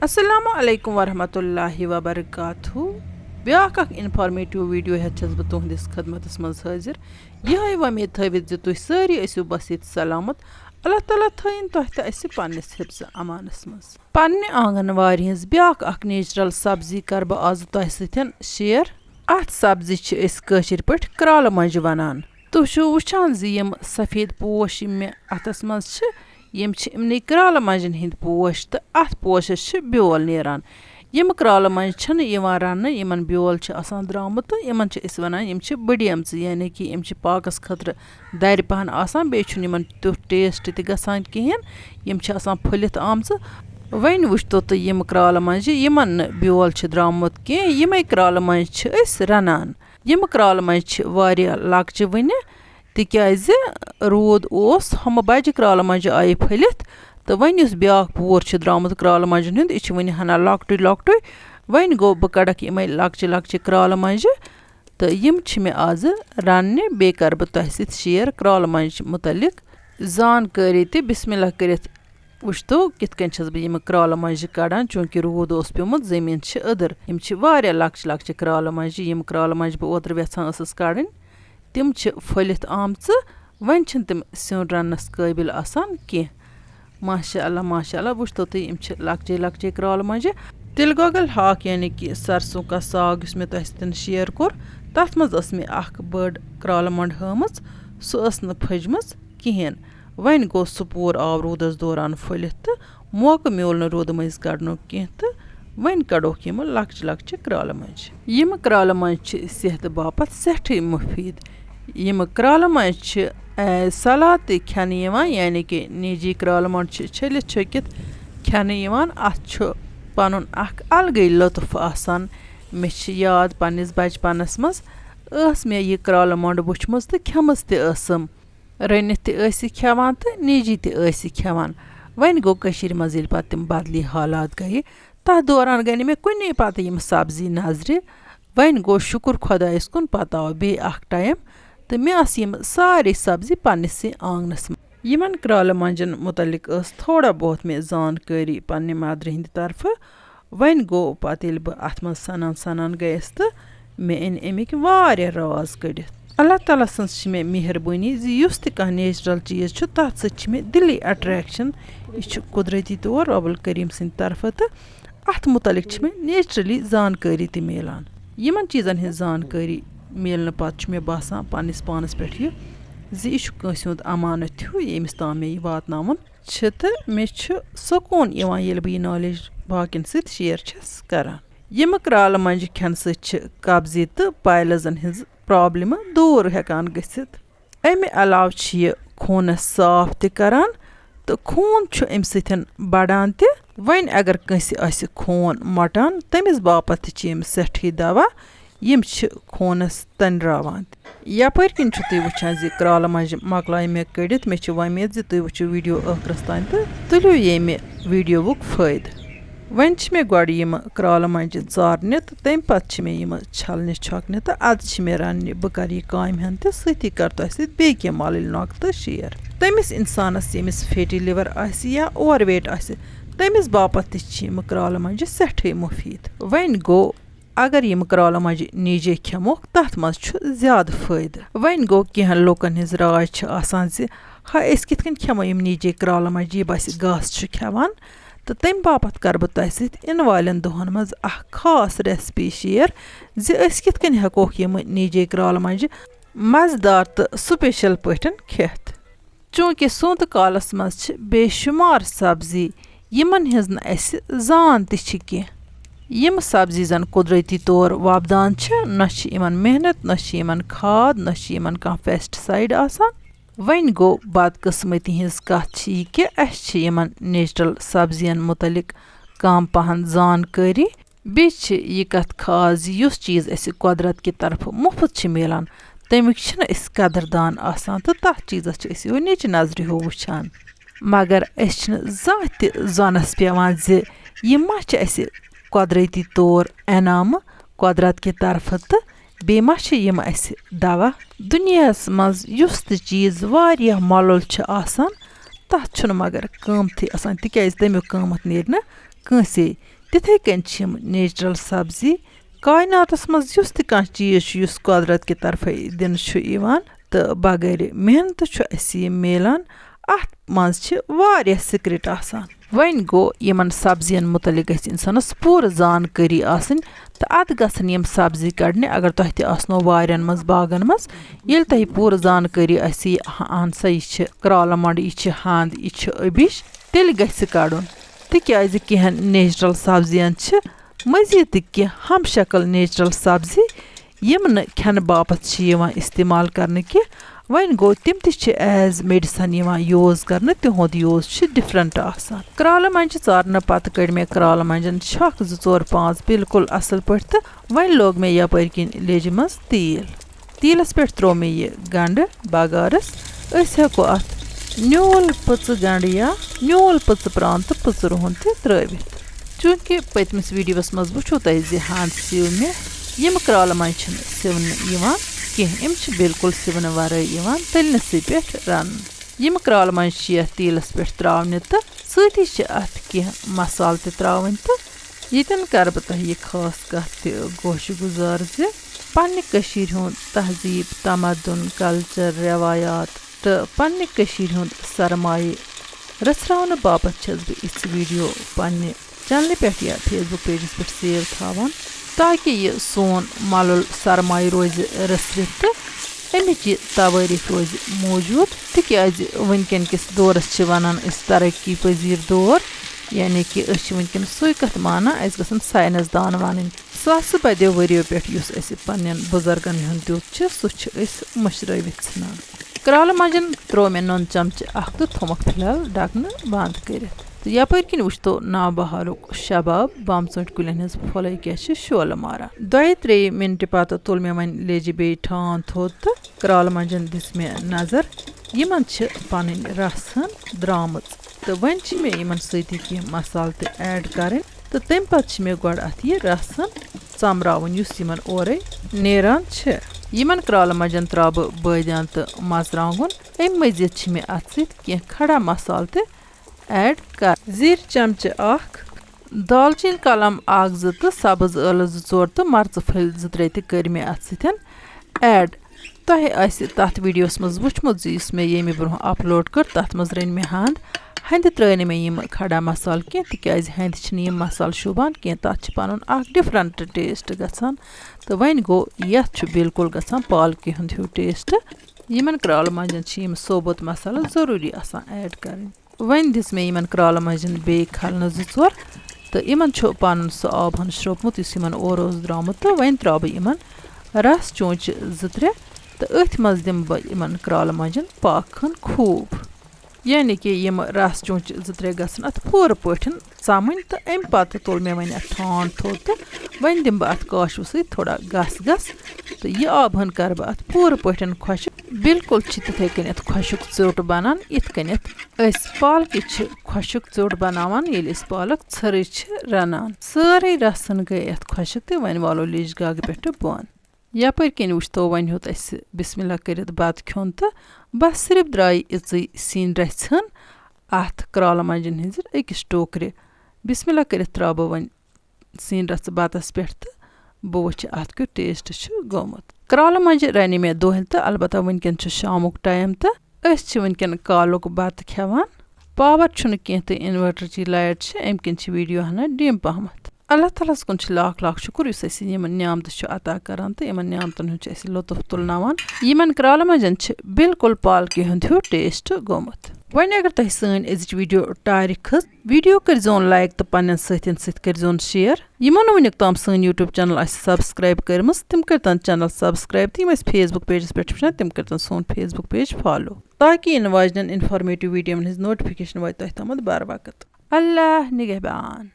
Assalamu alaikum warahmatullahi wabarakatuh. بیاکھ اکھ informative video ہیتھ چھس بہٕ تُہنٛدِس خدمتس منٛز حٲضِر. یِہے وۄمید تھٲوِتھ زِ تُہۍ سٲری ٲسِو بس ییٚتہِ سلامت. اللہ تعالیٰ تھٲیِن تۄہہِ تہِ اَسہِ پننِس حِفظِ امانس منٛز. پننہِ آنگن وارِ ہِنٛز بیاکھ اکھ نیچرل سبزی کرٕ بہٕ آز تۄہہِ سۭتۍ شیر. اتھ سبزی چھِ أسۍ کٲشِر پٲٹھۍ کرٛالہٕ مۄنجہِ ونان. تُہۍ چھِو وٕچھان زِ یِم سفید پوش یِم مےٚ اتھس منٛز چھِ یِم چھِ یِمنٕے کرٛالہٕ مۄنجن ہٕنٛدۍ پوش تہٕ اتھ پوشس چھِ بیول نیران. یِم کرٛالہٕ مۄنجہِ چھنہٕ یِوان رننہٕ یِمن بیول چھُ آسان درٛامُت تہٕ یِمن چھِ أسۍ ونان یِم چھِ بٔڑیمژٕ یعنی کہِ یِم چھِ پاکس خٲطرٕ دَرِ پہن آسان بیٚیہِ چھُنہٕ یِمن تیُتھ ٹیسٹ تہِ گژھان کِہیٖنۍ. یِم چھِ آسان پھٔلِتھ آمژٕ. وۄنۍ وٕچھتو تُہۍ یِم کرٛالہٕ مۄنجہِ یِمن نہٕ بیول چھُ درٛامُت کینٛہہ یِمے کرٛالہٕ مۄنجہِ چھِ أسۍ رنان. یِم کرٛالہٕ مۄنجہِ چھِ واریاہ لۄکچہِ وٕنہِ تِکیازِ روٗد اوس ہُمہٕ بجہِ کرٛالہٕ مۄنجہِ آیہِ پھٔلِتھ تہٕ وۄنۍ یُس بیاکھ پوٗر چھُ درٛامُت کرٛالہٕ مۄنجن ہُنٛد یہِ چھُ وٕنہِ ہنا لۄکٹُے لۄکٹُے. وۄنۍ گوٚو بہٕ کڑکھ یِمے لۄکچہِ لۄکچہِ کرٛالہٕ مۄنجہِ تہٕ یِم چھِ مےٚ آزٕ رننہِ. بیٚیہِ کرٕ بہٕ تۄہہِ سۭتۍ شیر کرٛالہٕ مۄنجہِ مُتعلق زانکٲری تہِ. بسم اللہ کٔرِتھ وٕچھتو کِتھ کٔنۍ چھس بہٕ یِم کرٛالہٕ مۄنجہِ کڑان چوٗنکہِ روٗد اوس پیومُت زٔمیٖن چھِ أدٕر. یِم چھِ واریاہ لۄکچہِ لۄکچہِ کرٛالہٕ مۄنجہِ. یِم کرٛالہٕ مۄنجہِ بہٕ اوترٕ یژھان ٲسٕس کڑٕنۍ تِم چھِ پھٔلِتھ آمژٕ. وۄنۍ چھِنہٕ تِم سیُن رننس قٲبِل آسان کینٛہہ. ماشاء اللہ وٕچھتو تُہۍ یِم چھِ لۄکچے لۄکچے کرٛالہٕ مۄنجہِ. تِلہٕ گۄگل ہاکھ یعنی کہِ سرسوں کا ساگ یُس مےٚ تۄہہِ سۭتۍ شیر کوٚر تتھ منٛز ٲس مےٚ اکھ بٔڑ کرٛالہٕ مۄنٛڈ ہٲمٕژ سُہ ٲس نہٕ پھٔجمٕژ کِہیٖنۍ. وۄنۍ گوٚو سُہ پوٗر آو روٗدس دوران پھٔلِتھ تہٕ موقعہٕ میوٗل نہٕ روٗدٕ مٔنٛزۍ کڑنُک کینٛہہ تہٕ وۄنۍ کڑوکھ یِمہٕ لۄکچہِ لۄکچہِ کرٛالہٕ مۄنجہِ. یِمہٕ کرٛالہٕ مۄنجہِ چھِ صحتہٕ باپتھ سٮ۪ٹھٕے مُفیٖد. یِمہٕ کرٛالہٕ مۄنجہِ چھِ ایز سلاد تہِ کھٮ۪نہٕ یِوان یعنی کہِ نیجی کرٛالہٕ مۄنٛڈ چھِ چھٔلِتھ چھٔکِتھ کھٮ۪نہٕ یِوان. اتھ چھُ پنُن اکھ الگٕے لطف آسان. مےٚ چھِ یاد پننِس بچپنس منٛز ٲس مےٚ یہِ کرٛالہٕ مۄنٛڈ وٕچھمٕژ تہٕ کھٮ۪مٕژ تہِ ٲسٕم. رٔنِتھ تہِ ٲسۍ یہِ کھٮ۪وان تہٕ نیجی تہِ ٲسۍ یہِ کھٮ۪وان. وۄنۍ گوٚو کٔشیٖرِ منٛز ییٚلہِ پتہٕ تِم بدلی حالات گٔیہِ تتھ دوران گٔے نہٕ مےٚ کُنے پتہٕ یِم سبزی نظرِ. وۄنۍ گوٚو شُکر خۄدایس کُن پتہٕ آو بیٚیہِ اکھ ٹایم تہٕ مےٚ آسہٕ یِم سارے سبزی پننِسٕے آنگنس منٛز. یِمن کرٛالہٕ مۄنجن مُتعلق ٲس تھوڑا بہت مےٚ زانکٲری پننہِ مدرِ ہِنٛدِ طرفہٕ. وۄنۍ گوٚو پتہٕ ییٚلہِ بہٕ اتھ منٛز سنان گٔیس تہٕ مےٚ أنۍ امیِکۍ واریاہ راز کٔڑِتھ. اللہ تعالیٰ سٕنٛز چھِ مےٚ مہربٲنی زِ یُس تہِ کانٛہہ نیچرل چیٖز چھُ تتھ سۭتۍ چھِ مےٚ دِلی اٹریکشن. یہِ چھُ قُدرتی طور رۄب الکریٖم سٕنٛدِ طرفہٕ تہٕ اتھ مُتعلق چھِ مےٚ نیچرلی زانکٲری تہِ میلان. یِمن چیٖزن ہِنٛز زانکٲری میلنہٕ پتہٕ چھُ مےٚ باسان پننِس پانس پٮ۪ٹھ یہِ زِ یہِ چھُ کٲنٛسہِ ہُنٛد امانت ہیوٗ ییٚمِس تام مےٚ یہِ واتناوُن چھِ تہٕ مےٚ چھُ سکوٗن یِوان ییٚلہِ بہٕ یہِ نالیج باقین سۭتۍ شیر چھس کران. یِمہٕ کرٛالہٕ مۄنجہِ کھٮ۪نہٕ سۭتۍ چھِ قبضی تہٕ پایلزن ہِنٛز پرابلِمہٕ دوٗر ہٮ۪کان گٔژھِتھ. امہِ علاوٕ چھِ یہِ خوٗنس صاف تہِ کران تہٕ خوٗن چھُ امہِ سۭتۍ بڑان تہِ. وۄنۍ اگر کٲنٛسہِ آسہِ خوٗن مۄٹان تٔمِس باپتھ تہِ چھِ یِم سٮ۪ٹھٕے دوا. یِم چھِ خوٗنس تٔنٛڈراوان تہِ. یپٲرۍ کِنۍ چھُ تُہۍ وٕچھان زِ کرٛالہٕ مۄنجہِ مۄکلایہِ مےٚ کٔڑِتھ. مےٚ چھِ وۄمید زِ تُہۍ وٕچھِو ویٖڈیو ٲخرس تانۍ تہٕ تُلِو ییٚمہِ ویٖڈیوُک فٲیدٕ. وۄنۍ چھِ مےٚ گۄڈٕ یِمہٕ کرٛالہٕ مۄنجہِ ژارنہِ تہٕ تمہِ پتہٕ چھِ مےٚ یِمہٕ چھلنہِ چھۄکنہِ تہٕ ادٕ چھِ مےٚ رننہِ. بہٕ کرٕ یہِ کامہِ ہن تہِ سۭتی کرٕ تۄہہِ سۭتۍ بیٚیہِ کینٛہہ مالٕلۍ نۄقطہٕ تہٕ شیر. تٔمِس انسانس ییٚمِس فیٹی لِور آسہِ یا اوور ویٹ آسہِ تٔمِس باپتھ تہِ چھِ یِمہٕ کرٛالہٕ مۄنجہِ سٮ۪ٹھٕے مُفیٖد. وۄنۍ گوٚو اگر یِم کرٛالہٕ مۄنجہِ نیجے کھٮ۪موکھ تتھ منٛز چھُ زیادٕ فٲیدٕ. وۄنۍ گوٚو کینٛہن لُکن ہِنٛز راے چھِ آسان زِ أسۍ کِتھ کٔنۍ کھٮ۪مو یِم نیجے کرٛالہٕ مۄنجہِ یہِ باسہِ گاسہٕ چھُ کھٮ۪وان تہٕ تمہِ باپتھ کرٕ بہٕ تۄہہِ سۭتۍ یِنہٕ والٮ۪ن دۄہن منٛز اکھ خاص ریسپی شیر زِ أسۍ کِتھ کٔنۍ ہٮ۪کوکھ یِمہٕ نیجے کرٛالہٕ مۄنجہِ مزٕدار تہٕ سُپیشل پٲٹھۍ کھٮ۪تھ. چوٗنکہِ سونتہٕ کالس منٛز چھِ بے شُمار سبزی یِمن ہِنٛز نہٕ اسہِ زان تہِ چھِ کینٛہہ. یِم سبزی زن قُدرتی طور وۄپدان چھِ نہ چھِ یِمن محنت نہ چھِ یِمن کھاد نہ چھِ یِمن کانٛہہ پیسٹِسایڈ آسان. وۄنۍ گوٚو بدقٕسمتی ہِنٛز کتھ چھِ یہِ کہِ اسہِ چھِ یِمن نیچرل سبزین مُتعلق کم پہن زانکٲری. بیٚیہِ چھِ یہِ کتھ خاص زِ یُس چیٖز اسہِ قۄدرت کہِ طرفہٕ مُفت چھِ میلان تمیُک چھِنہٕ أسۍ قدردان آسان تہٕ تتھ چیٖزس چھِ أسۍ یِہوے نیچہِ نظرِ ہیوٗ وٕچھان. مگر أسۍ چھِنہٕ زانٛہہ تہِ زۄنس پیٚوان زِ یہِ ما چھِ اسہِ قۄدرتی طور انعامہٕ قۄدرت کہِ طرفہٕ تہٕ بیٚیہِ ما چھِ یِم اسہِ دوا. دُنیاہس منٛز یُس تہِ چیٖز واریاہ مۄلُل چھُ آسان تتھ چھُنہٕ مگر قۭمتھٕے آسان تِکیازِ تمیُک قۭمتھ نیرِ نہٕ कंसे तिथे कन नेचुरल सब्जी कायनातस मज युस त कह चीज युस कुदरत की तरफ दिन तो बगैर मेहनत मिलान अत मज सीक्रेट आसान वन गो यमन सब्जियन मुतलिक इंसानस पूरा जानकारी आसन तो अत गसन यम सब्जी कड़ने अगर तुह ते आसनो वारियन मज बागन मज येल तुह पूरा जानकारी अहन सा यह क्रालमंड यह हंद यह अबिश तेल गस कड़न तिक्याज कह नेचुरल सब्जियन मजीद कह हम शक्ल नेचुरल सब्जी यम न खेन बापत इस्तेमाल करने की वन गो तिम ति एज मेडिसन यूज कर तिहुद यूज डिफरेंट आसान क्राल मंज चारन पत कड़ मे क्राल मंजन 6 2 4 5 बिल्कुल असल पे तो वन लोग मे यपर किन लेज मज तीलस पे त्रो मे यह गंड बगारस हेको अत न्यूल पच गंड या न्यूल पच प्रान तो पच रुहन त्रित चूंकि पतमिस वीडियोस मज वो तुम हाथ सिव मे यम क्राल मंज सिवन कह बिल्कुल सिवन वरे तलनस पे रन यम क्राल मंज तीलस पे त्रावन तो सती अत कह मसाल त्रावन तो यन कर बह तुह खास कत गोश गुजार जे पन्ने कशीर हुंद तहजीब तमदन कल्चर रवायात तो पन्ने कशीर हुंद सरमाये रचरावन बापत छस बह इस वीडियो पन्ने चैनल पे या फेसबुक पेजस पे सेव थावान ताकि यह सोन मालुल सरमाय रोज रसरित तो अमिच तवारीख रोज मौजूद तिक्याज वनकन किस दौरस वनान तरक्की पजीर दौर यानी कि वनकन सो कत माना गसन साइंसदान वन सास बद्यो वरियो पे पन्न बुजुर्गन हुंद द्युत सह मशरवित सान क्राल मंजन त्रो मे नुन चमच तो थोमक फिलहाल ढकन बंद कर यपर किन वो तो नाव बहारुक शबाब बम ोट कुलन हज फल क्या शोल मारान 2-3 मिनट पत तुल मे वन लेज बे ठान थोद तो क्राल मंजन दिस मे नजर यमन पन रस द्राम तो वन मे यमन सती कह मसाल तो ऐड कर तो तम पे मे गो अत यह रस चमरावन यमन ओरे नेरान यमन क्राल मंजन त्रा बदियान तो मजरांगुन अम मजीद मे अत कह खड़ा मसाल तो ऐड कर जीर चमच दालचीन कलम 1-2 तो सब्ज ٲlہٕ 2-4 तो मर्च फल 2-3 कर मे अत ऐड तुह तथ वीडियोस मज वुचमुत मे ये ब्रोह अपलोड कर तथ मज रन मे हंद त्र मे यम खड़ा मसाल कह तिक्याज हंद यम मसाल शुबान कह तथ पन डिफरेंट टेस्ट गसान तो वन गो यथ बिल्कुल गसान पालक हुंद ह्यू टेस्ट यमन क्राल मंजन यम सोबत मसाला जरूरी आसान ऐड कर one this may Yemen crawl मंजन बे खलन 2-4 तो यमन पन सह आब हन श्रोपमुत यमन ओर द्रामुत तो वन त्रा बह यमन रस चोंच 2-3 तो अथ मज दिम बह यमन क्राल मंजन पाखन खूब यानी कि यम रस चोंच 2-3 गसन अत पूर पठन चमन तो अम पत तुल मे वन ठान थोद तो वन दिम बह अत काशव सत थोड़ा गस तो यह आब हन कर बह अत पूर पठन खुश बिल्कुल तिथे कन खुशक चोट बनान इत कन पालक खुशक चोट बनावान ये पालक छर रनान सारे रसन गई अत खुशक तो वन वालो लीज गाग पे बंद यपर कन वो तो वन होत बिस्मिल्लाह कर बत खोन तो बस सिर्फ द्राई इच सीन रचन अत क्राल मंजन हज अकिस टोकर बिस्मिल्लाह कर त्रा बह वन सीन रच बतस पे तो बह वुच अत क्यों टेस्ट गोमुत क्राल मंज रन मे दोहल तो अलबत्ता वनकन शामुक टाइम तो वनकन कालुक बत खेवान पावर कह तो इन्वर्टर की लाइट अम किन वीडियो हना डिम पहमत अल्लाह तालास कुन लाख लाख शुक्र युस नियामत अता करान तो इन नियामतन हुंद लुत्फ तुलनावान यमन क्राल मंजन बिल्कुल पालक हुंद ह्यू टेस्ट गोमुत वन अगर तुह सन अजिच वीडियो टार खस वीडियो करजोन लाइक तो पन्न सतन सत करजोन शेयर यमो वुनिक ताम सन यूट्यूब चैनल सब्सक्राइब करम तिम करतन चैनल सब्सक्राइब तो फेसबुक पेजस पे वुचान तिम करतन सोन फेसबुक पेज फॉलो ताकि इन वाजन इन्फॉर्मेटिव वीडियो हज नोटिफिकेशन वात तुह तमत बर वक्त अल्लाह निगहबान।